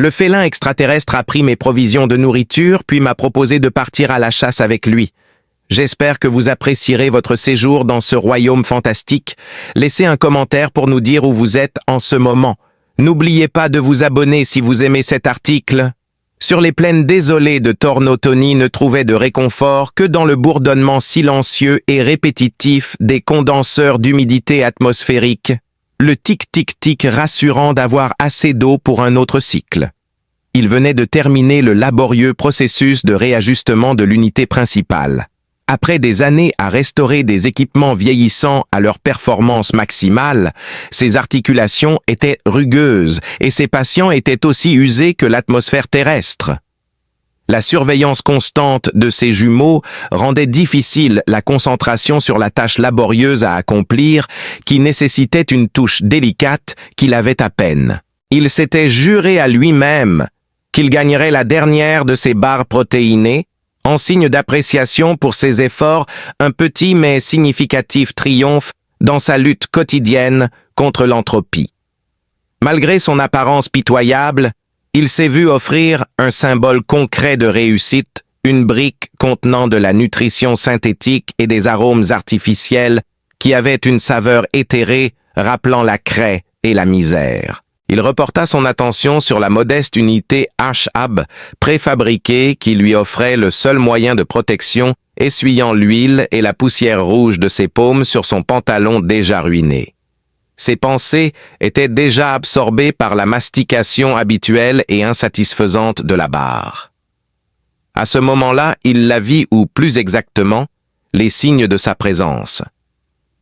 Le félin extraterrestre a pris mes provisions de nourriture, puis m'a proposé de partir à la chasse avec lui. J'espère que vous apprécierez votre séjour dans ce royaume fantastique. Laissez un commentaire pour nous dire où vous êtes en ce moment. N'oubliez pas de vous abonner si vous aimez cet article. Sur les plaines désolées de Torno, Tony ne trouvait de réconfort que dans le bourdonnement silencieux et répétitif des condenseurs d'humidité atmosphérique, le tic-tic-tic rassurant d'avoir assez d'eau pour un autre cycle. Il venait de terminer le laborieux processus de réajustement de l'unité principale. Après des années à restaurer des équipements vieillissants à leur performance maximale, ses articulations étaient rugueuses et ses patients étaient aussi usés que l'atmosphère terrestre. La surveillance constante de ses jumeaux rendait difficile la concentration sur la tâche laborieuse à accomplir qui nécessitait une touche délicate qu'il avait à peine. Il s'était juré à lui-même qu'il gagnerait la dernière de ses barres protéinées, en signe d'appréciation pour ses efforts, un petit mais significatif triomphe dans sa lutte quotidienne contre l'entropie. Malgré son apparence pitoyable, il s'est vu offrir un symbole concret de réussite, une brique contenant de la nutrition synthétique et des arômes artificiels qui avaient une saveur éthérée rappelant la craie et la misère. Il reporta son attention sur la modeste unité HAB préfabriquée qui lui offrait le seul moyen de protection, essuyant l'huile et la poussière rouge de ses paumes sur son pantalon déjà ruiné. Ses pensées étaient déjà absorbées par la mastication habituelle et insatisfaisante de la barre. À ce moment-là, il la vit, ou plus exactement, les signes de sa présence.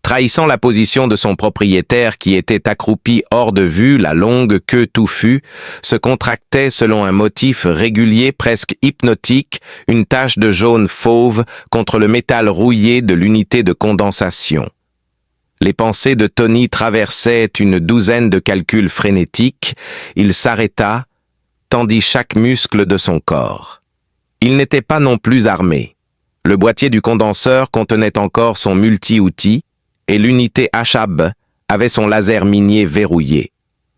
Trahissant la position de son propriétaire qui était accroupi hors de vue, la longue queue touffue se contractait selon un motif régulier presque hypnotique, une tache de jaune fauve contre le métal rouillé de l'unité de condensation. Les pensées de Tony traversaient une douzaine de calculs frénétiques. Il s'arrêta, tendit chaque muscle de son corps. Il n'était pas non plus armé. Le boîtier du condenseur contenait encore son multi-outil, et l'unité HAB avait son laser minier verrouillé.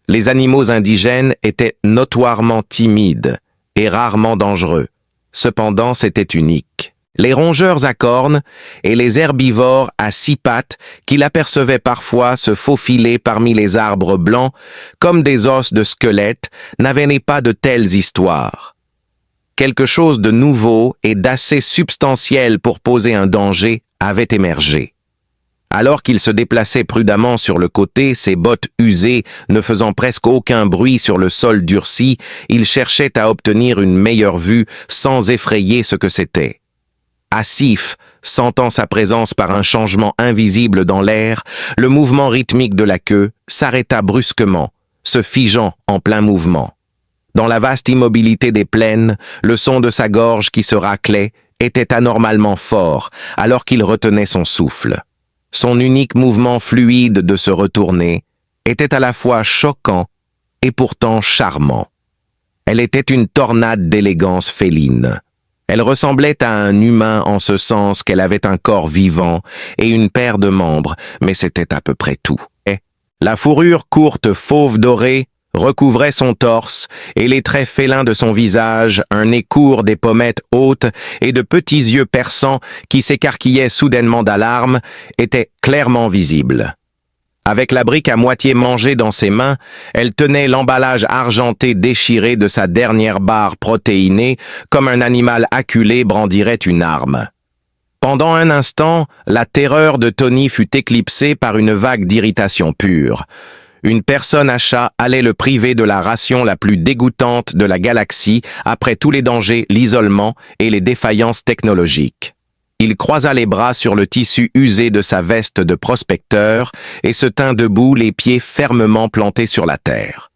Les animaux indigènes étaient notoirement timides et rarement dangereux. Cependant, c'était unique. Les rongeurs à cornes et les herbivores à 6 pattes qu'il apercevait parfois se faufiler parmi les arbres blancs comme des os de squelettes n'avaient pas de telles histoires. Quelque chose de nouveau et d'assez substantiel pour poser un danger avait émergé. Alors qu'il se déplaçait prudemment sur le côté, ses bottes usées ne faisant presque aucun bruit sur le sol durci, il cherchait à obtenir une meilleure vue sans effrayer ce que c'était. Asif, sentant sa présence par un changement invisible dans l'air, le mouvement rythmique de la queue s'arrêta brusquement, se figeant en plein mouvement. Dans la vaste immobilité des plaines, le son de sa gorge qui se raclait était anormalement fort alors qu'il retenait son souffle. Son unique mouvement fluide de se retourner était à la fois choquant et pourtant charmant. Elle était une tornade d'élégance féline. Elle ressemblait à un humain en ce sens qu'elle avait un corps vivant et une paire de membres, mais c'était à peu près tout. La fourrure courte fauve dorée recouvrait son torse et les traits félins de son visage, un nez court, des pommettes hautes et de petits yeux perçants qui s'écarquillaient soudainement d'alarme, étaient clairement visibles. Avec la brique à moitié mangée dans ses mains, elle tenait l'emballage argenté déchiré de sa dernière barre protéinée comme un animal acculé brandirait une arme. Pendant un instant, la terreur de Tony fut éclipsée par une vague d'irritation pure. Une personne à chat allait le priver de la ration la plus dégoûtante de la galaxie après tous les dangers, l'isolement et les défaillances technologiques. Il croisa les bras sur le tissu usé de sa veste de prospecteur et se tint debout, les pieds fermement plantés sur la terre.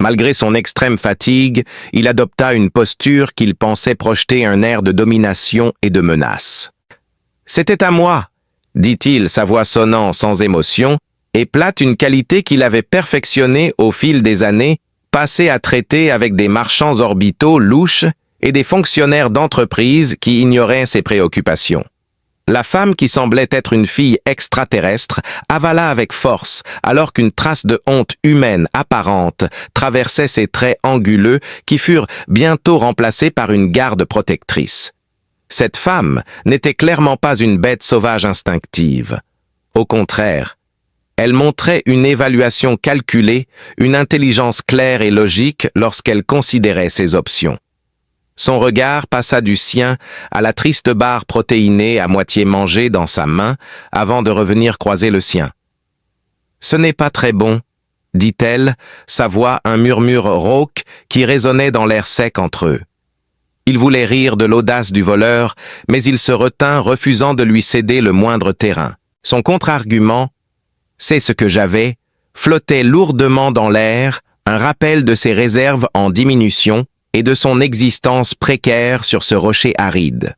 Malgré son extrême fatigue, il adopta une posture qu'il pensait projeter un air de domination et de menace. « C'était à moi !» dit-il, sa voix sonnant sans émotion, et plate, une qualité qu'il avait perfectionnée au fil des années, passée à traiter avec des marchands orbitaux louches et des fonctionnaires d'entreprise qui ignoraient ses préoccupations. La femme, qui semblait être une fille extraterrestre, avala avec force, alors qu'une trace de honte humaine apparente traversait ses traits anguleux qui furent bientôt remplacés par une garde protectrice. Cette femme n'était clairement pas une bête sauvage instinctive. Au contraire, elle montrait une évaluation calculée, une intelligence claire et logique lorsqu'elle considérait ses options. Son regard passa du sien à la triste barre protéinée à moitié mangée dans sa main avant de revenir croiser le sien. « Ce n'est pas très bon », dit-elle, sa voix un murmure rauque qui résonnait dans l'air sec entre eux. Il voulait rire de l'audace du voleur, mais il se retint, refusant de lui céder le moindre terrain. Son contre-argument, « C'est ce que j'avais », flottait lourdement dans l'air, un rappel de ses réserves en diminution et de son existence précaire sur ce rocher aride.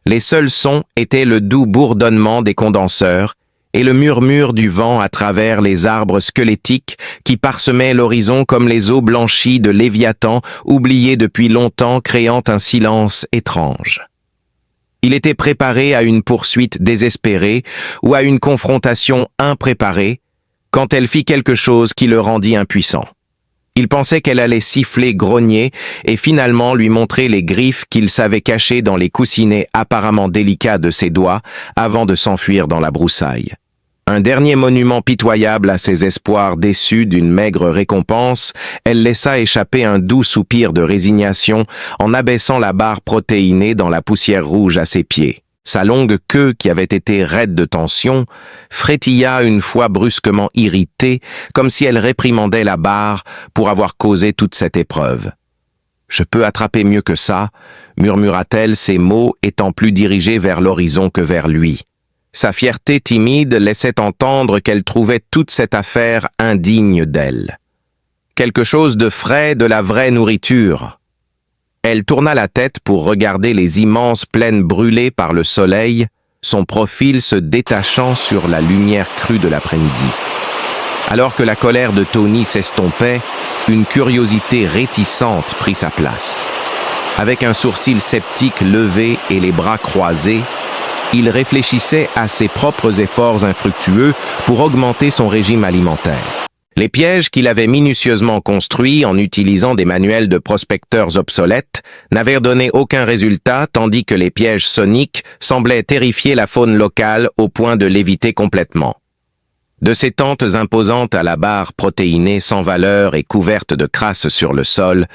Les seuls sons étaient le doux bourdonnement des condenseurs et le murmure du vent à travers les arbres squelettiques qui parsemaient l'horizon comme les eaux blanchies de Léviathan oubliées depuis longtemps, créant un silence étrange. Il était préparé à une poursuite désespérée ou à une confrontation impréparée quand elle fit quelque chose qui le rendit impuissant. Il pensait qu'elle allait siffler, grogner et finalement lui montrer les griffes qu'il savait cacher dans les coussinets apparemment délicats de ses doigts avant de s'enfuir dans la broussaille. Un dernier monument pitoyable à ses espoirs déçus d'une maigre récompense, elle laissa échapper un doux soupir de résignation en abaissant la barre protéinée dans la poussière rouge à ses pieds. Sa longue queue, qui avait été raide de tension, frétilla une fois brusquement irritée, comme si elle réprimandait la barre pour avoir causé toute cette épreuve. « Je peux attraper mieux que ça », murmura-t-elle, ses mots étant plus dirigés vers l'horizon que vers lui. Sa fierté timide laissait entendre qu'elle trouvait toute cette affaire indigne d'elle. Quelque chose de frais, de la vraie nourriture. Elle tourna la tête pour regarder les immenses plaines brûlées par le soleil, son profil se détachant sur la lumière crue de l'après-midi. Alors que la colère de Tony s'estompait, une curiosité réticente prit sa place. Avec un sourcil sceptique levé et les bras croisés, il réfléchissait à ses propres efforts infructueux pour augmenter son régime alimentaire. Les pièges qu'il avait minutieusement construits en utilisant des manuels de prospecteurs obsolètes n'avaient donné aucun résultat, tandis que les pièges soniques semblaient terrifier la faune locale au point de l'éviter complètement. De ces tentes imposantes à la barre protéinée sans valeur et couvertes de crasse sur le sol,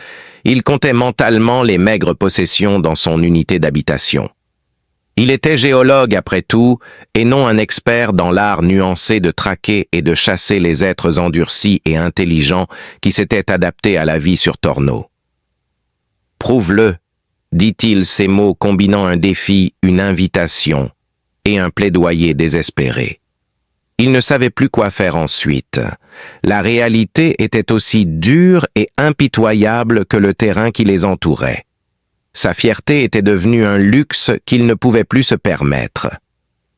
il comptait mentalement les maigres possessions dans son unité d'habitation. Il était géologue après tout, et non un expert dans l'art nuancé de traquer et de chasser les êtres endurcis et intelligents qui s'étaient adaptés à la vie sur Torno. « Prouve-le », dit-il, ces mots combinant un défi, une invitation et un plaidoyer désespéré. Il ne savait plus quoi faire ensuite. La réalité était aussi dure et impitoyable que le terrain qui les entourait. Sa fierté était devenue un luxe qu'il ne pouvait plus se permettre.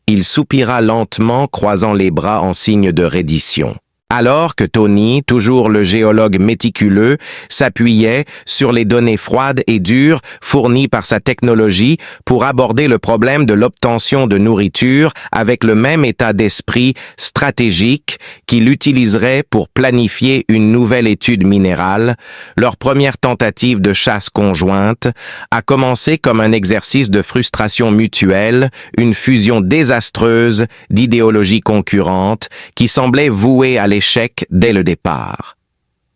Il soupira lentement, croisant les bras en signe de reddition. Alors que Tony, toujours le géologue méticuleux, s'appuyait sur les données froides et dures fournies par sa technologie pour aborder le problème de l'obtention de nourriture avec le même état d'esprit stratégique qu'il utiliserait pour planifier une nouvelle étude minérale, leur première tentative de chasse conjointe a commencé comme un exercice de frustration mutuelle, une fusion désastreuse d'idéologies concurrentes qui semblait vouée à l'échec dès le départ.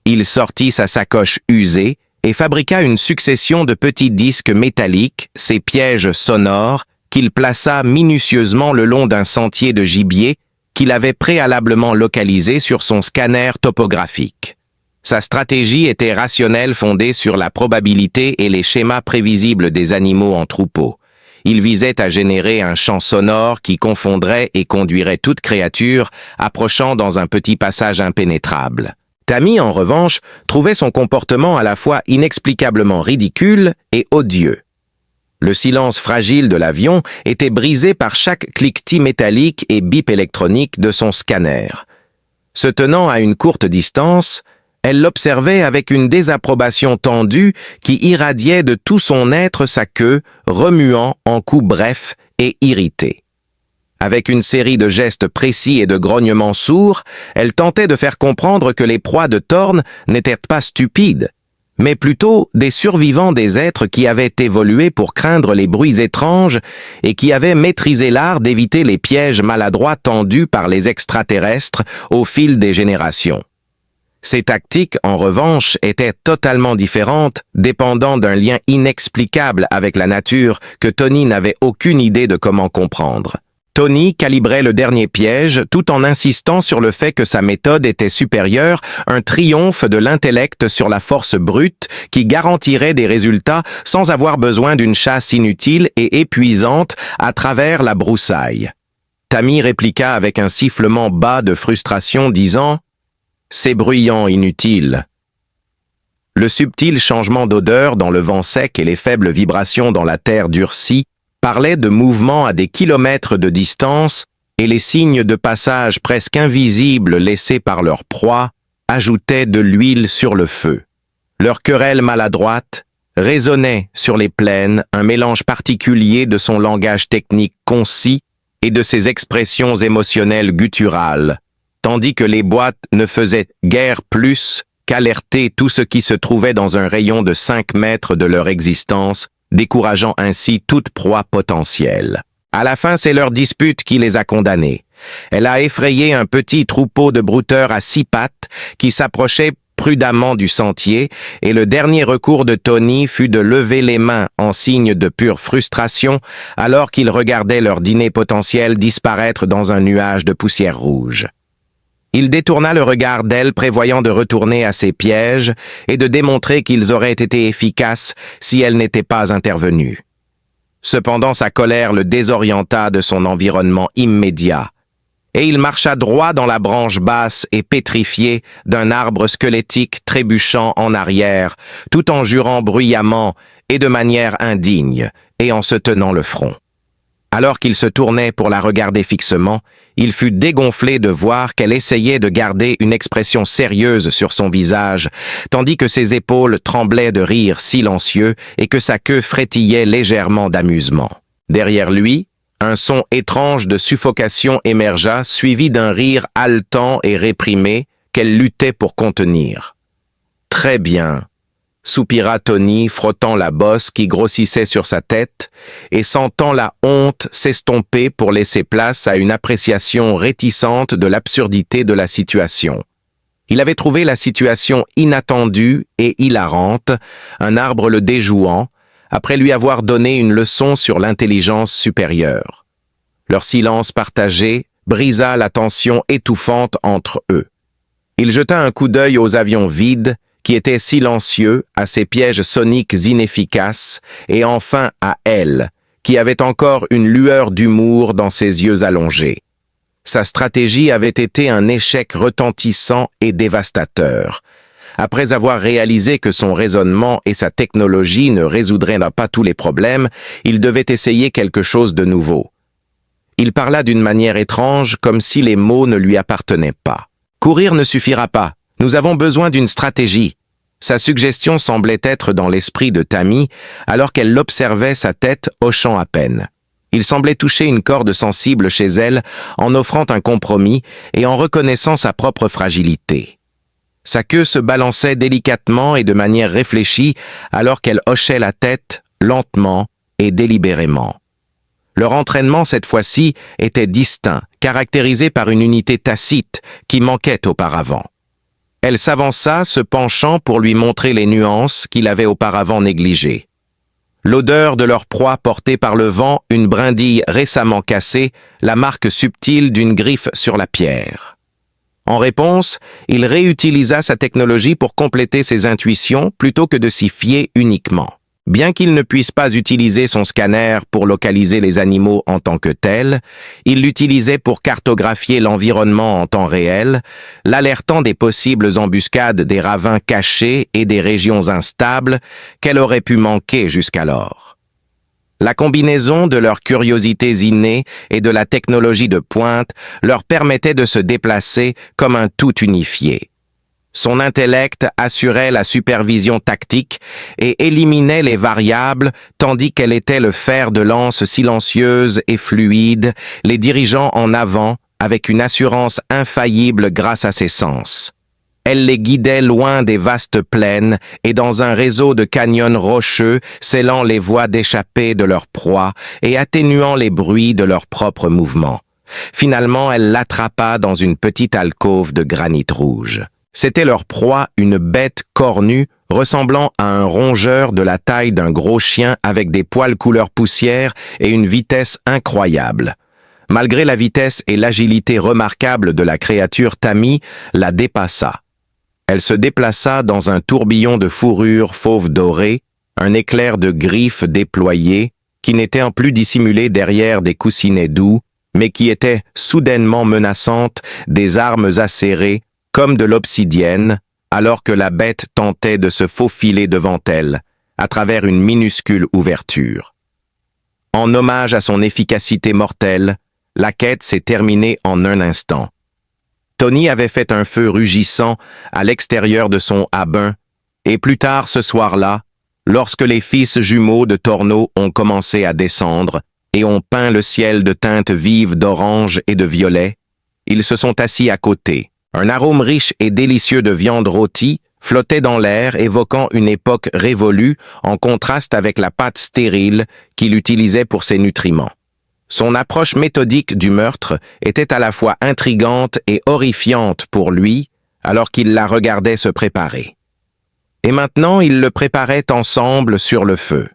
Il sortit sa sacoche usée et fabriqua une succession de petits disques métalliques, ces pièges sonores, qu'il plaça minutieusement le long d'un sentier de gibier qu'il avait préalablement localisé sur son scanner topographique. Sa stratégie était rationnelle, fondée sur la probabilité et les schémas prévisibles des animaux en troupeau. Il visait à générer un champ sonore qui confondrait et conduirait toute créature approchant dans un petit passage impénétrable. Tammy, en revanche, trouvait son comportement à la fois inexplicablement ridicule et odieux. Le silence fragile de l'avion était brisé par chaque cliquetis métallique et bip électronique de son scanner. Se tenant à une courte distance, elle l'observait avec une désapprobation tendue qui irradiait de tout son être sa queue, remuant en coups brefs et irrités. Avec une série de gestes précis et de grognements sourds, elle tentait de faire comprendre que les proies de Thorn n'étaient pas stupides, mais plutôt des survivants des êtres qui avaient évolué pour craindre les bruits étranges et qui avaient maîtrisé l'art d'éviter les pièges maladroits tendus par les extraterrestres au fil des générations. Ces tactiques, en revanche, étaient totalement différentes, dépendant d'un lien inexplicable avec la nature que Tony n'avait aucune idée de comment comprendre. Tony calibrait le dernier piège tout en insistant sur le fait que sa méthode était supérieure, un triomphe de l'intellect sur la force brute qui garantirait des résultats sans avoir besoin d'une chasse inutile et épuisante à travers la broussaille. Tammy répliqua avec un sifflement bas de frustration disant « C'est bruyant, inutile ». Le subtil changement d'odeur dans le vent sec et les faibles vibrations dans la terre durcie parlaient de mouvements à des kilomètres de distance et les signes de passage presque invisibles laissés par leur proie ajoutaient de l'huile sur le feu. Leur querelle maladroite résonnait sur les plaines un mélange particulier de son langage technique concis et de ses expressions émotionnelles gutturales, tandis que les boîtes ne faisaient guère plus qu'alerter tout ce qui se trouvait dans un rayon de 5 mètres de leur existence, décourageant ainsi toute proie potentielle. À la fin, c'est leur dispute qui les a condamnés. Elle a effrayé un petit troupeau de brouteurs à 6 pattes qui s'approchait prudemment du sentier, et le dernier recours de Tony fut de lever les mains en signe de pure frustration alors qu'ils regardaient leur dîner potentiel disparaître dans un nuage de poussière rouge. Il détourna le regard d'elle, prévoyant de retourner à ses pièges et de démontrer qu'ils auraient été efficaces si elle n'était pas intervenue. Cependant, sa colère le désorienta de son environnement immédiat, et il marcha droit dans la branche basse et pétrifiée d'un arbre squelettique trébuchant en arrière, tout en jurant bruyamment et de manière indigne, et en se tenant le front. Alors qu'il se tournait pour la regarder fixement, il fut dégonflé de voir qu'elle essayait de garder une expression sérieuse sur son visage, tandis que ses épaules tremblaient de rire silencieux et que sa queue frétillait légèrement d'amusement. Derrière lui, un son étrange de suffocation émergea, suivi d'un rire haletant et réprimé qu'elle luttait pour contenir. « Très bien », soupira Tony, frottant la bosse qui grossissait sur sa tête et sentant la honte s'estomper pour laisser place à une appréciation réticente de l'absurdité de la situation. Il avait trouvé la situation inattendue et hilarante, un arbre le déjouant, après lui avoir donné une leçon sur l'intelligence supérieure. Leur silence partagé brisa la tension étouffante entre eux. Il jeta un coup d'œil aux avions vides, qui était silencieux, à ses pièges soniques inefficaces, et enfin à elle, qui avait encore une lueur d'humour dans ses yeux allongés. Sa stratégie avait été un échec retentissant et dévastateur. Après avoir réalisé que son raisonnement et sa technologie ne résoudraient pas tous les problèmes, il devait essayer quelque chose de nouveau. Il parla d'une manière étrange, comme si les mots ne lui appartenaient pas. « Courir ne suffira pas. Nous avons besoin d'une stratégie. » Sa suggestion semblait être dans l'esprit de Tammy, alors qu'elle l'observait, sa tête hochant à peine. Il semblait toucher une corde sensible chez elle en offrant un compromis et en reconnaissant sa propre fragilité. Sa queue se balançait délicatement et de manière réfléchie alors qu'elle hochait la tête lentement et délibérément. Leur entraînement, cette fois-ci, était distinct, caractérisé par une unité tacite qui manquait auparavant. Elle s'avança, se penchant pour lui montrer les nuances qu'il avait auparavant négligées. L'odeur de leur proie portée par le vent, une brindille récemment cassée, la marque subtile d'une griffe sur la pierre. En réponse, il réutilisa sa technologie pour compléter ses intuitions plutôt que de s'y fier uniquement. Bien qu'il ne puisse pas utiliser son scanner pour localiser les animaux en tant que tels, il l'utilisait pour cartographier l'environnement en temps réel, l'alertant des possibles embuscades des ravins cachés et des régions instables qu'elle aurait pu manquer jusqu'alors. La combinaison de leurs curiosités innées et de la technologie de pointe leur permettait de se déplacer comme un tout unifié. Son intellect assurait la supervision tactique et éliminait les variables, tandis qu'elle était le fer de lance silencieuse et fluide, les dirigeant en avant avec une assurance infaillible grâce à ses sens. Elle les guidait loin des vastes plaines et dans un réseau de canyons rocheux, scellant les voies d'échappée de leur proie et atténuant les bruits de leurs propres mouvements. Finalement, elle l'attrapa dans une petite alcôve de granit rouge. C'était leur proie, une bête cornue, ressemblant à un rongeur de la taille d'un gros chien avec des poils couleur poussière et une vitesse incroyable. Malgré la vitesse et l'agilité remarquables de la créature, Tammy la dépassa. Elle se déplaça dans un tourbillon de fourrure fauve dorée, un éclair de griffes déployées, qui n'était en plus dissimulé derrière des coussinets doux, mais qui était soudainement menaçante, des armes acérées, comme de l'obsidienne, alors que la bête tentait de se faufiler devant elle, à travers une minuscule ouverture. En hommage à son efficacité mortelle, la quête s'est terminée en un instant. Tony avait fait un feu rugissant à l'extérieur de son habin, et plus tard ce soir-là, lorsque les fils jumeaux de Torno ont commencé à descendre et ont peint le ciel de teintes vives d'orange et de violet, ils se sont assis à côté. Un arôme riche et délicieux de viande rôtie flottait dans l'air, évoquant une époque révolue en contraste avec la pâte stérile qu'il utilisait pour ses nutriments. Son approche méthodique du meurtre était à la fois intrigante et horrifiante pour lui, alors qu'il la regardait se préparer. Et maintenant, ils le préparaient ensemble sur le feu.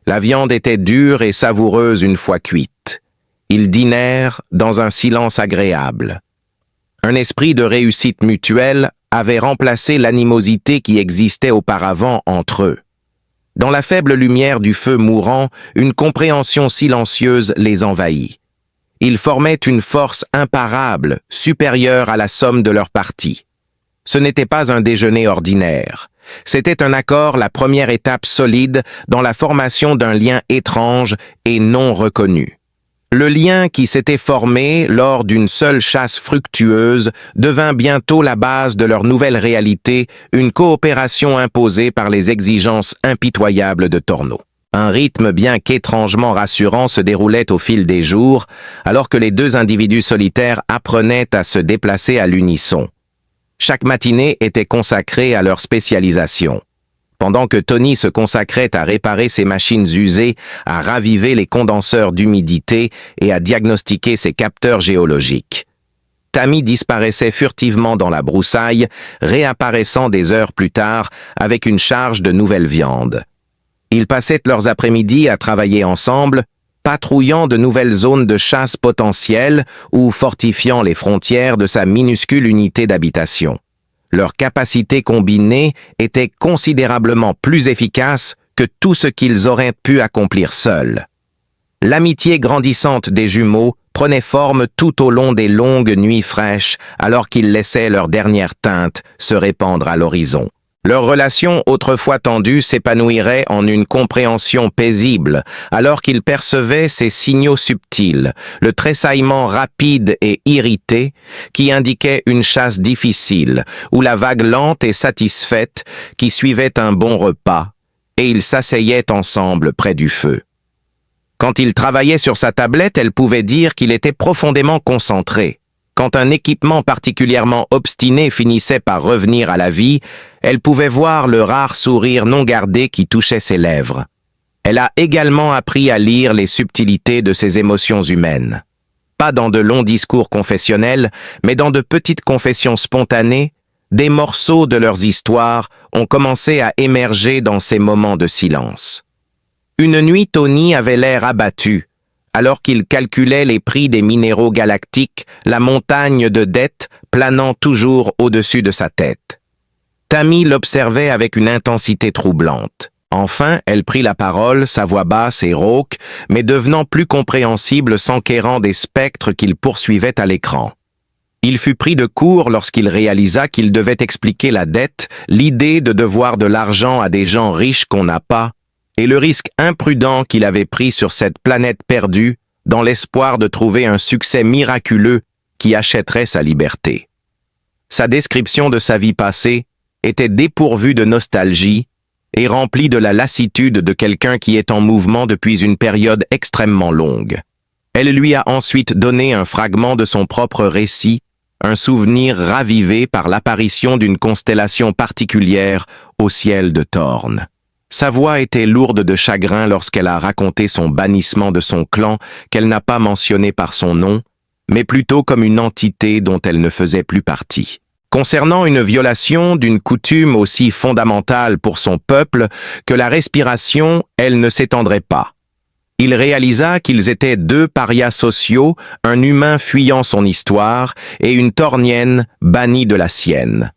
La viande était dure et savoureuse une fois cuite. Ils dînèrent dans un silence agréable. Un esprit de réussite mutuelle avait remplacé l'animosité qui existait auparavant entre eux. Dans la faible lumière du feu mourant, une compréhension silencieuse les envahit. Ils formaient une force imparable, supérieure à la somme de leurs parties. Ce n'était pas un déjeuner ordinaire. C'était un accord, la première étape solide dans la formation d'un lien étrange et non reconnu. Le lien qui s'était formé lors d'une seule chasse fructueuse devint bientôt la base de leur nouvelle réalité, une coopération imposée par les exigences impitoyables de Torno. Un rythme bien qu'étrangement rassurant se déroulait au fil des jours, alors que les deux individus solitaires apprenaient à se déplacer à l'unisson. Chaque matinée était consacrée à leur spécialisation. Pendant que Tony se consacrait à réparer ses machines usées, à raviver les condenseurs d'humidité et à diagnostiquer ses capteurs géologiques. Tammy disparaissait furtivement dans la broussaille, réapparaissant des heures plus tard avec une charge de nouvelles viandes. Ils passaient leurs après-midi à travailler ensemble, patrouillant de nouvelles zones de chasse potentielles ou fortifiant les frontières de sa minuscule unité d'habitation. Leur capacité combinée était considérablement plus efficace que tout ce qu'ils auraient pu accomplir seuls. L'amitié grandissante des jumeaux prenait forme tout au long des longues nuits fraîches alors qu'ils laissaient leur dernière teinte se répandre à l'horizon. Leur relation autrefois tendue s'épanouirait en une compréhension paisible, alors qu'ils percevaient ces signaux subtils, le tressaillement rapide et irrité qui indiquait une chasse difficile, ou la vague lente et satisfaite qui suivait un bon repas, et ils s'asseyaient ensemble près du feu. Quand il travaillait sur sa tablette, elle pouvait dire qu'il était profondément concentré. Quand un équipement particulièrement obstiné finissait par revenir à la vie, elle pouvait voir le rare sourire non gardé qui touchait ses lèvres. Elle a également appris à lire les subtilités de ses émotions humaines. Pas dans de longs discours confessionnels, mais dans de petites confessions spontanées, des morceaux de leurs histoires ont commencé à émerger dans ces moments de silence. Une nuit, Tony avait l'air abattu. Alors qu'il calculait les prix des minéraux galactiques, la montagne de dettes planant toujours au-dessus de sa tête. Tammy l'observait avec une intensité troublante. Enfin, elle prit la parole, sa voix basse et rauque, mais devenant plus compréhensible s'enquérant des spectres qu'il poursuivait à l'écran. Il fut pris de court lorsqu'il réalisa qu'il devait expliquer la dette, l'idée de devoir de l'argent à des gens riches qu'on n'a pas, et le risque imprudent qu'il avait pris sur cette planète perdue dans l'espoir de trouver un succès miraculeux qui achèterait sa liberté. Sa description de sa vie passée était dépourvue de nostalgie et remplie de la lassitude de quelqu'un qui est en mouvement depuis une période extrêmement longue. Elle lui a ensuite donné un fragment de son propre récit, un souvenir ravivé par l'apparition d'une constellation particulière au ciel de Thorn. Sa voix était lourde de chagrin lorsqu'elle a raconté son bannissement de son clan qu'elle n'a pas mentionné par son nom, mais plutôt comme une entité dont elle ne faisait plus partie. Concernant une violation d'une coutume aussi fondamentale pour son peuple que la respiration, elle ne s'étendrait pas. Il réalisa qu'ils étaient deux parias sociaux, un humain fuyant son histoire et une Thornienne bannie de la sienne.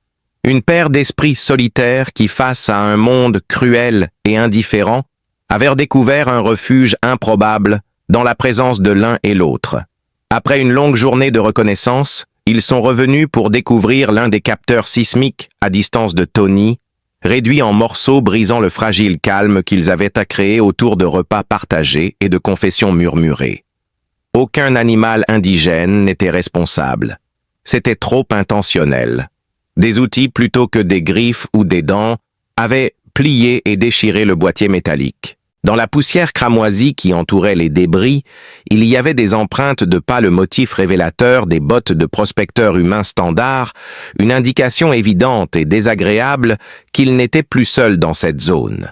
Une paire d'esprits solitaires qui, face à un monde cruel et indifférent, avaient découvert un refuge improbable dans la présence de l'un et l'autre. Après une longue journée de reconnaissance, ils sont revenus pour découvrir l'un des capteurs sismiques à distance de Tony, réduit en morceaux brisant le fragile calme qu'ils avaient à créer autour de repas partagés et de confessions murmurées. Aucun animal indigène n'était responsable. C'était trop intentionnel. Des outils plutôt que des griffes ou des dents avaient plié et déchiré le boîtier métallique. Dans la poussière cramoisie qui entourait les débris, il y avait des empreintes de pas le motif révélateur des bottes de prospecteurs humains standards, une indication évidente et désagréable qu'il n'était plus seul dans cette zone.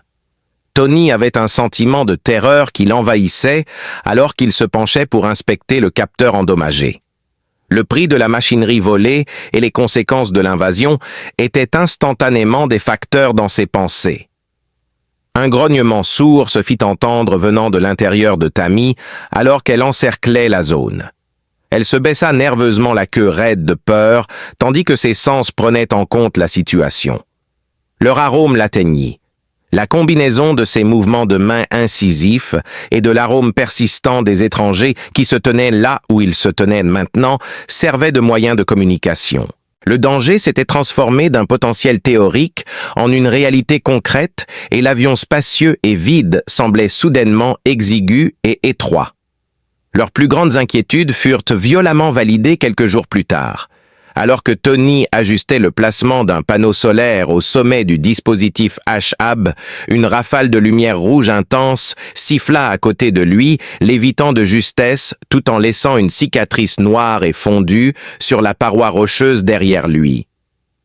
Tony avait un sentiment de terreur qui l'envahissait alors qu'il se penchait pour inspecter le capteur endommagé. Le prix de la machinerie volée et les conséquences de l'invasion étaient instantanément des facteurs dans ses pensées. Un grognement sourd se fit entendre venant de l'intérieur de Tammy alors qu'elle encerclait la zone. Elle se baissa nerveusement la queue raide de peur, tandis que ses sens prenaient en compte la situation. Leur arôme l'atteignit. La combinaison de ses mouvements de mains incisifs et de l'arôme persistant des étrangers qui se tenaient là où ils se tenaient maintenant servait de moyen de communication. Le danger s'était transformé d'un potentiel théorique en une réalité concrète et l'avion spacieux et vide semblait soudainement exigu et étroit. Leurs plus grandes inquiétudes furent violemment validées quelques jours plus tard. Alors que Tony ajustait le placement d'un panneau solaire au sommet du dispositif HAB, une rafale de lumière rouge intense siffla à côté de lui, l'évitant de justesse tout en laissant une cicatrice noire et fondue sur la paroi rocheuse derrière lui.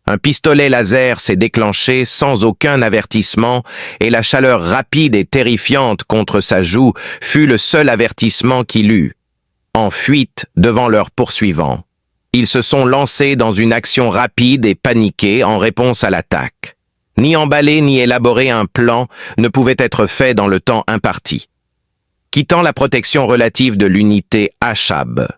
Un pistolet laser s'est déclenché sans aucun avertissement et la chaleur rapide et terrifiante contre sa joue fut le seul avertissement qu'il eut. En fuite devant leurs poursuivants. Ils se sont lancés dans une action rapide et paniquée en réponse à l'attaque. Ni emballer ni élaborer un plan ne pouvait être fait dans le temps imparti. Quittant la protection relative de l'unité HAB,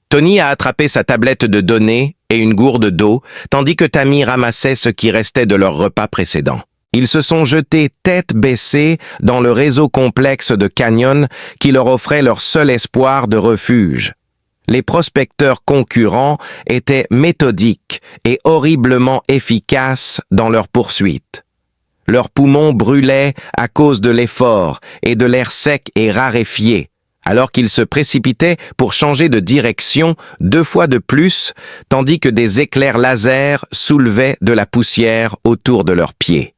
Tony a attrapé sa tablette de données et une gourde d'eau, tandis que Tammy ramassait ce qui restait de leur repas précédent. Ils se sont jetés tête baissée dans le réseau complexe de canyons qui leur offrait leur seul espoir de refuge. Les prospecteurs concurrents étaient méthodiques et horriblement efficaces dans leur poursuite. Leurs poumons brûlaient à cause de l'effort et de l'air sec et raréfié, alors qu'ils se précipitaient pour changer de direction 2 fois de plus, tandis que des éclairs laser soulevaient de la poussière autour de leurs pieds.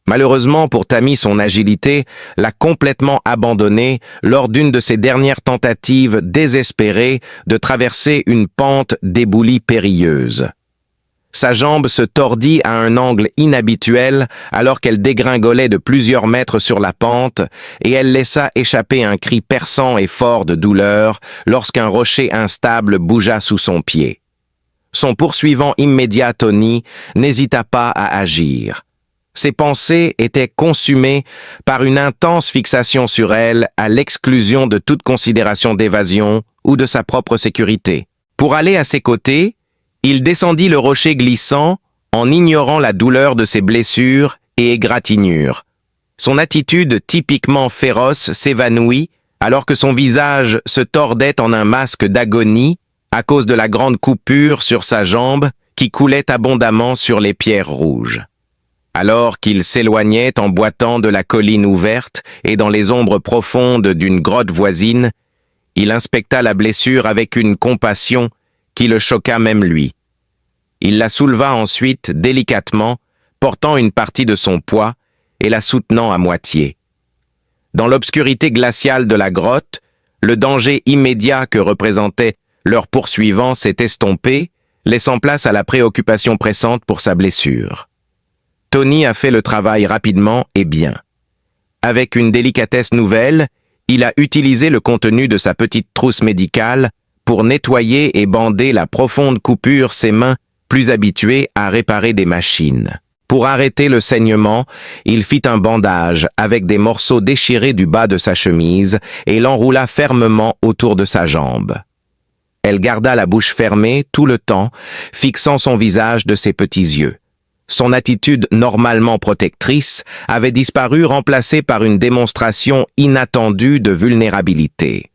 Malheureusement pour Tammy, son agilité l'a complètement abandonné lors d'une de ses dernières tentatives désespérées de traverser une pente d'éboulis périlleuse. Sa jambe se tordit à un angle inhabituel alors qu'elle dégringolait de plusieurs mètres sur la pente et elle laissa échapper un cri perçant et fort de douleur lorsqu'un rocher instable bougea sous son pied. Son poursuivant immédiat Tony n'hésita pas à agir. Ses pensées étaient consumées par une intense fixation sur elle à l'exclusion de toute considération d'évasion ou de sa propre sécurité. Pour aller à ses côtés, il descendit le rocher glissant en ignorant la douleur de ses blessures et égratignures. Son attitude typiquement féroce s'évanouit alors que son visage se tordait en un masque d'agonie à cause de la grande coupure sur sa jambe qui coulait abondamment sur les pierres rouges. Alors qu'il s'éloignait en boitant de la colline ouverte et dans les ombres profondes d'une grotte voisine, il inspecta la blessure avec une compassion qui le choqua même lui. Il la souleva ensuite délicatement, portant une partie de son poids et la soutenant à moitié. Dans l'obscurité glaciale de la grotte, le danger immédiat que représentait leur poursuivant s'est estompé, laissant place à la préoccupation pressante pour sa blessure. Tony a fait le travail rapidement et bien. Avec une délicatesse nouvelle, il a utilisé le contenu de sa petite trousse médicale pour nettoyer et bander la profonde coupure ses mains plus habituées à réparer des machines. Pour arrêter le saignement, il fit un bandage avec des morceaux déchirés du bas de sa chemise et l'enroula fermement autour de sa jambe. Elle garda la bouche fermée tout le temps, fixant son visage de ses petits yeux. Son attitude normalement protectrice avait disparu, remplacée par une démonstration inattendue de vulnérabilité.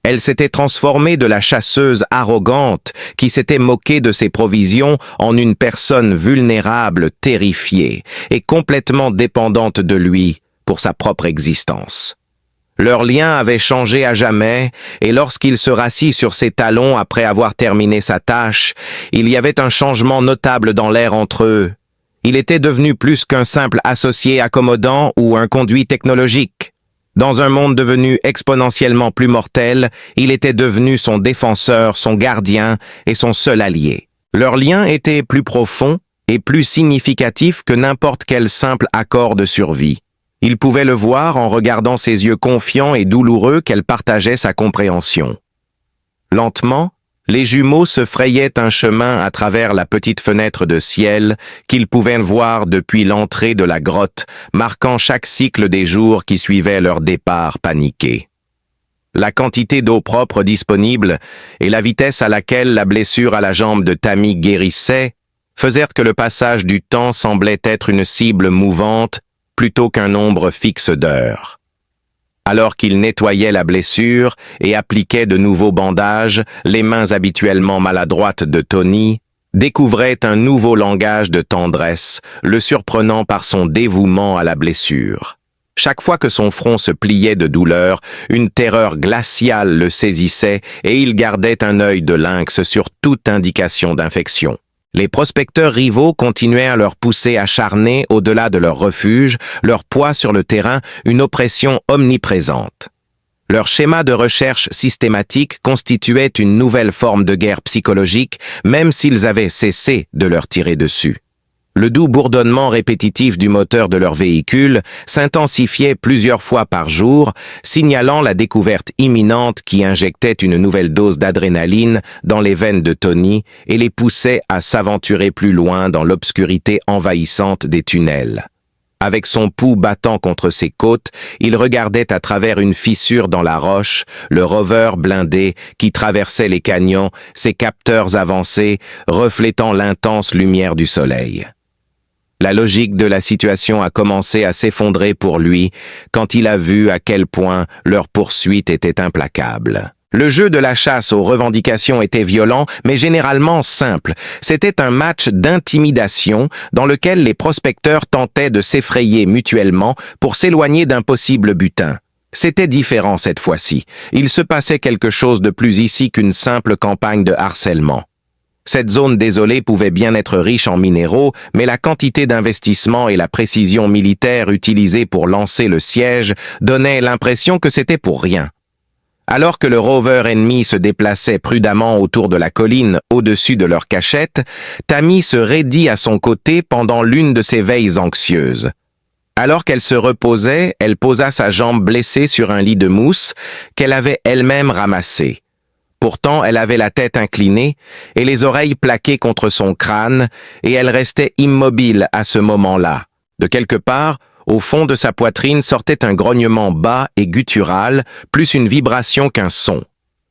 Elle s'était transformée de la chasseuse arrogante qui s'était moquée de ses provisions en une personne vulnérable, terrifiée et complètement dépendante de lui pour sa propre existence. Leur lien avait changé à jamais, et lorsqu'il se rassit sur ses talons après avoir terminé sa tâche, il y avait un changement notable dans l'air entre eux. Il était devenu plus qu'un simple associé accommodant ou un conduit technologique. Dans un monde devenu exponentiellement plus mortel, il était devenu son défenseur, son gardien et son seul allié. Leur lien était plus profond et plus significatif que n'importe quel simple accord de survie. Il pouvait le voir en regardant ses yeux confiants et douloureux qu'elle partageait sa compréhension. Lentement, les jumeaux se frayaient un chemin à travers la petite fenêtre de ciel qu'ils pouvaient voir depuis l'entrée de la grotte, marquant chaque cycle des jours qui suivaient leur départ paniqué. La quantité d'eau propre disponible et la vitesse à laquelle la blessure à la jambe de Tammy guérissait faisaient que le passage du temps semblait être une cible mouvante plutôt qu'un nombre fixe d'heures. Alors qu'il nettoyait la blessure et appliquait de nouveaux bandages, les mains habituellement maladroites de Tony découvraient un nouveau langage de tendresse, le surprenant par son dévouement à la blessure. Chaque fois que son front se pliait de douleur, une terreur glaciale le saisissait et il gardait un œil de lynx sur toute indication d'infection. Les prospecteurs rivaux continuèrent leur poussée acharnée au-delà de leur refuge, leur poids sur le terrain une oppression omniprésente. Leur schéma de recherche systématique constituait une nouvelle forme de guerre psychologique, même s'ils avaient cessé de leur tirer dessus. Le doux bourdonnement répétitif du moteur de leur véhicule s'intensifiait plusieurs fois par jour, signalant la découverte imminente qui injectait une nouvelle dose d'adrénaline dans les veines de Tony et les poussait à s'aventurer plus loin dans l'obscurité envahissante des tunnels. Avec son pouls battant contre ses côtes, il regardait à travers une fissure dans la roche le rover blindé qui traversait les canyons, ses capteurs avancés, reflétant l'intense lumière du soleil. La logique de la situation a commencé à s'effondrer pour lui quand il a vu à quel point leur poursuite était implacable. Le jeu de la chasse aux revendications était violent, mais généralement simple. C'était un match d'intimidation dans lequel les prospecteurs tentaient de s'effrayer mutuellement pour s'éloigner d'un possible butin. C'était différent cette fois-ci. Il se passait quelque chose de plus ici qu'une simple campagne de harcèlement. Cette zone désolée pouvait bien être riche en minéraux, mais la quantité d'investissement et la précision militaire utilisées pour lancer le siège donnaient l'impression que c'était pour rien. Alors que le rover ennemi se déplaçait prudemment autour de la colline au-dessus de leur cachette, Tammy se raidit à son côté pendant l'une de ses veilles anxieuses. Alors qu'elle se reposait, elle posa sa jambe blessée sur un lit de mousse qu'elle avait elle-même ramassé. Pourtant, elle avait la tête inclinée et les oreilles plaquées contre son crâne, et elle restait immobile à ce moment-là. De quelque part, au fond de sa poitrine sortait un grognement bas et guttural, plus une vibration qu'un son.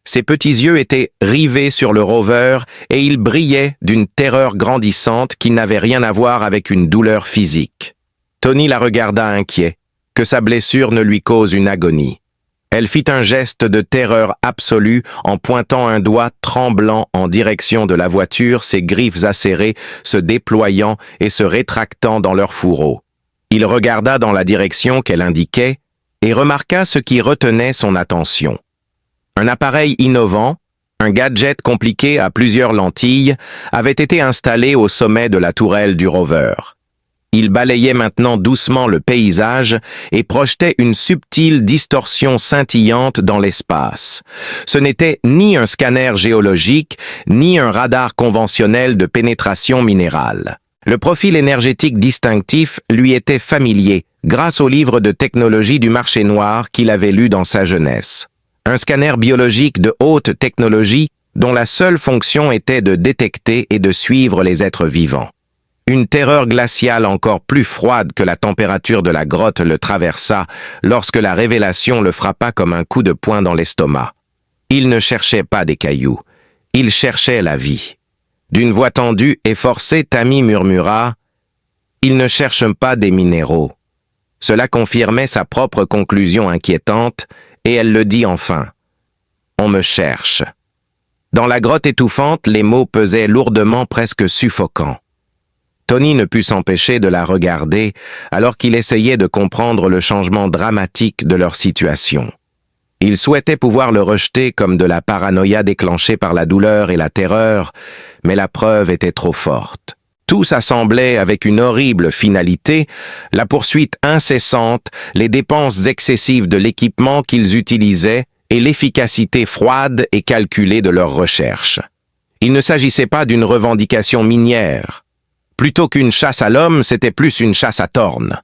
Ses petits yeux étaient rivés sur le rover et ils brillaient d'une terreur grandissante qui n'avait rien à voir avec une douleur physique. Tony la regarda inquiet, que sa blessure ne lui cause une agonie. Elle fit un geste de terreur absolue en pointant un doigt tremblant en direction de la voiture, ses griffes acérées se déployant et se rétractant dans leur fourreau. Il regarda dans la direction qu'elle indiquait et remarqua ce qui retenait son attention. Un appareil innovant, Un gadget compliqué à plusieurs lentilles avait été installé au sommet de la tourelle du rover. Il balayait maintenant doucement le paysage et projetait une subtile distorsion scintillante dans l'espace. Ce n'était ni un scanner géologique, ni un radar conventionnel de pénétration minérale. Le profil énergétique distinctif lui était familier, grâce au livre de technologie du marché noir qu'il avait lu dans sa jeunesse. Un scanner biologique de haute technologie dont la seule fonction était de détecter et de suivre les êtres vivants. Une terreur glaciale encore plus froide que la température de la grotte le traversa lorsque la révélation le frappa comme un coup de poing dans l'estomac. Il ne cherchait pas des cailloux, il cherchait la vie. D'une voix tendue et forcée, Tammy murmura « Il ne cherche pas des minéraux ». Cela confirmait sa propre conclusion inquiétante, et elle le dit enfin « On me cherche ». Dans la grotte étouffante, les mots pesaient lourdement, presque suffocants. Tony ne put s'empêcher de la regarder alors qu'il essayait de comprendre le changement dramatique de leur situation. Il souhaitait pouvoir le rejeter comme de la paranoïa déclenchée par la douleur et la terreur, mais la preuve était trop forte. Tout s'assemblait avec une horrible finalité, la poursuite incessante, les dépenses excessives de l'équipement qu'ils utilisaient et l'efficacité froide et calculée de leurs recherches. Il ne s'agissait pas d'une revendication minière. Plutôt qu'une chasse à l'homme, c'était plus une chasse à Thorn.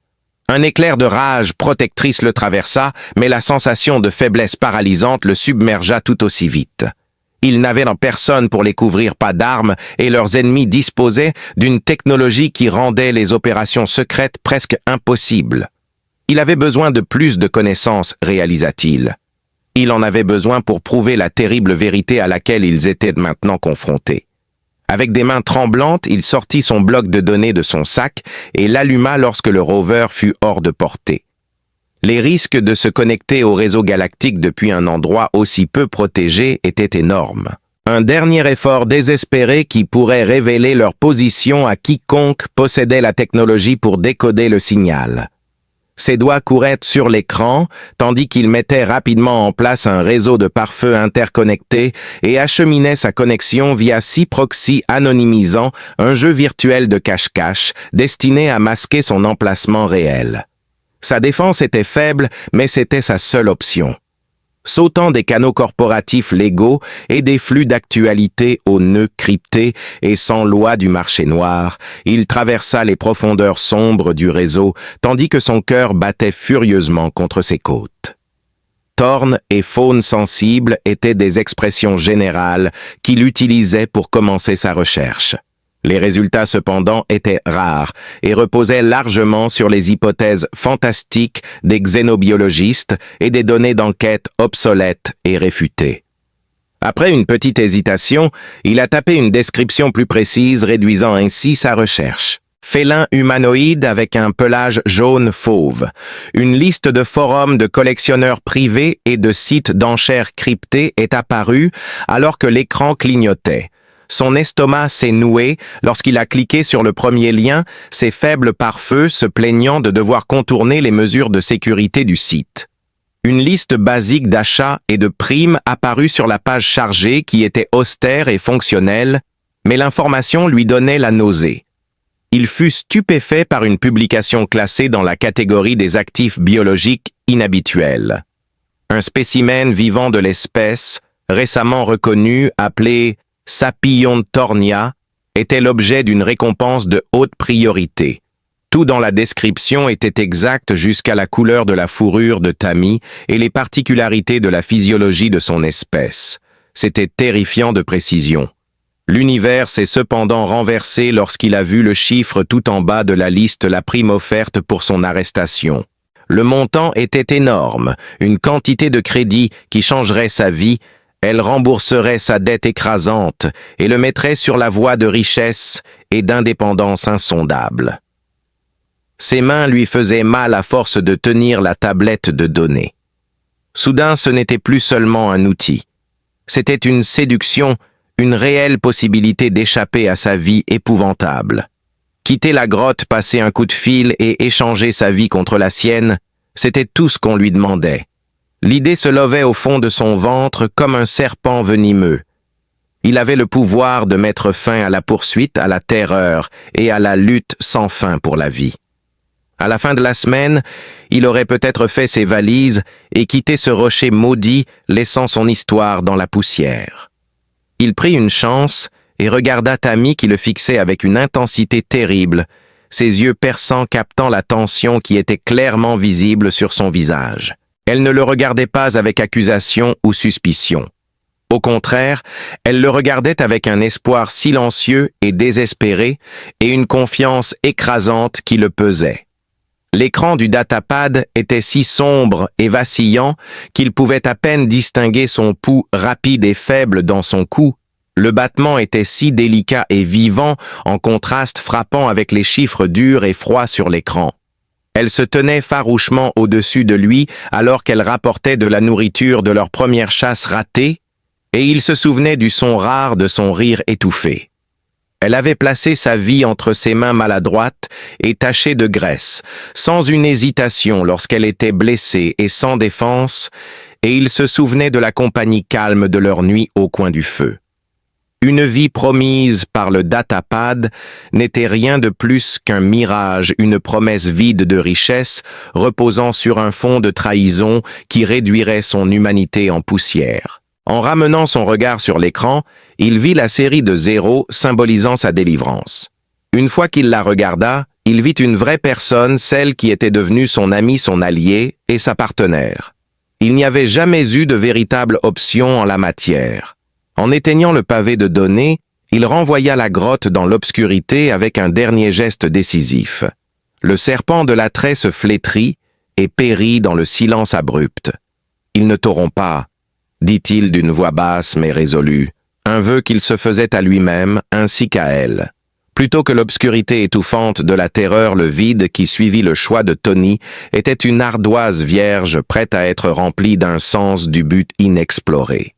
Un éclair de rage protectrice le traversa, mais la sensation de faiblesse paralysante le submergea tout aussi vite. Ils n'avaient en personne pour les couvrir, pas d'armes, et leurs ennemis disposaient d'une technologie qui rendait les opérations secrètes presque impossibles. Il avait besoin de plus de connaissances, réalisa-t-il. Il en avait besoin pour prouver la terrible vérité à laquelle ils étaient maintenant confrontés. Avec des mains tremblantes, il sortit son bloc de données de son sac et l'alluma lorsque le rover fut hors de portée. Les risques de se connecter au réseau galactique depuis un endroit aussi peu protégé étaient énormes. Un dernier effort désespéré qui pourrait révéler leur position à quiconque possédait la technologie pour décoder le signal. Ses doigts couraient sur l'écran, tandis qu'il mettait rapidement en place un réseau de pare-feu interconnecté et acheminait sa connexion via 6 proxys anonymisant, un jeu virtuel de cache-cache destiné à masquer son emplacement réel. Sa défense était faible, mais c'était sa seule option. Sautant des canaux corporatifs légaux et des flux d'actualité aux nœuds cryptés et sans loi du marché noir, il traversa les profondeurs sombres du réseau, tandis que son cœur battait furieusement contre ses côtes. Thorn et faune sensible étaient des expressions générales qu'il utilisait pour commencer sa recherche. Les résultats cependant étaient rares et reposaient largement sur les hypothèses fantastiques des xénobiologistes et des données d'enquête obsolètes et réfutées. Après une petite hésitation, il a tapé une description plus précise, réduisant ainsi sa recherche. Félin humanoïde avec un pelage jaune fauve. Une liste de forums de collectionneurs privés et de sites d'enchères cryptés est apparue alors que l'écran clignotait. Son estomac s'est noué lorsqu'il a cliqué sur le premier lien, ses faibles pare-feu se plaignant de devoir contourner les mesures de sécurité du site. Une liste basique d'achats et de primes apparut sur la page chargée qui était austère et fonctionnelle, mais l'information lui donnait la nausée. Il fut stupéfait par une publication classée dans la catégorie des actifs biologiques inhabituels. Un spécimen vivant de l'espèce, récemment reconnu, appelé Sapillon thornia, était l'objet d'une récompense de haute priorité. Tout dans la description était exact jusqu'à la couleur de la fourrure de Tammy et les particularités de la physiologie de son espèce. C'était terrifiant de précision. L'univers s'est cependant renversé lorsqu'il a vu le chiffre tout en bas de la liste, la prime offerte pour son arrestation. Le montant était énorme, une quantité de crédit qui changerait sa vie. Elle rembourserait sa dette écrasante et le mettrait sur la voie de richesse et d'indépendance insondable. Ses mains lui faisaient mal à force de tenir la tablette de données. Soudain, ce n'était plus seulement un outil. C'était une séduction, une réelle possibilité d'échapper à sa vie épouvantable. Quitter la grotte, passer un coup de fil et échanger sa vie contre la sienne, c'était tout ce qu'on lui demandait. L'idée se levait au fond de son ventre comme un serpent venimeux. Il avait le pouvoir de mettre fin à la poursuite, à la terreur et à la lutte sans fin pour la vie. À la fin de la semaine, il aurait peut-être fait ses valises et quitté ce rocher maudit, laissant son histoire dans la poussière. Il prit une chance et regarda Tammy qui le fixait avec une intensité terrible, ses yeux perçants captant la tension qui était clairement visible sur son visage. Elle ne le regardait pas avec accusation ou suspicion. Au contraire, elle le regardait avec un espoir silencieux et désespéré et une confiance écrasante qui le pesait. L'écran du datapad était si sombre et vacillant qu'il pouvait à peine distinguer son pouls rapide et faible dans son cou. Le battement était si délicat et vivant, en contraste frappant avec les chiffres durs et froids sur l'écran. Elle se tenait farouchement au-dessus de lui alors qu'elle rapportait de la nourriture de leur première chasse ratée, et il se souvenait du son rare de son rire étouffé. Elle avait placé sa vie entre ses mains maladroites et tachées de graisse, sans une hésitation lorsqu'elle était blessée et sans défense, et il se souvenait de la compagnie calme de leur nuit au coin du feu. Une vie promise par le datapad n'était rien de plus qu'un mirage, une promesse vide de richesse reposant sur un fond de trahison qui réduirait son humanité en poussière. En ramenant son regard sur l'écran, il vit la série de zéros symbolisant sa délivrance. Une fois qu'il la regarda, il vit une vraie personne, celle qui était devenue son ami, son allié et sa partenaire. Il n'y avait jamais eu de véritable option en la matière. En éteignant le pavé de données, il renvoya la grotte dans l'obscurité avec un dernier geste décisif. Le serpent de l'attrait se flétrit et périt dans le silence abrupt. « Ils ne t'auront pas », dit-il d'une voix basse mais résolue, un vœu qu'il se faisait à lui-même ainsi qu'à elle. Plutôt que l'obscurité étouffante de la terreur, le vide qui suivit le choix de Tony était une ardoise vierge prête à être remplie d'un sens du but inexploré.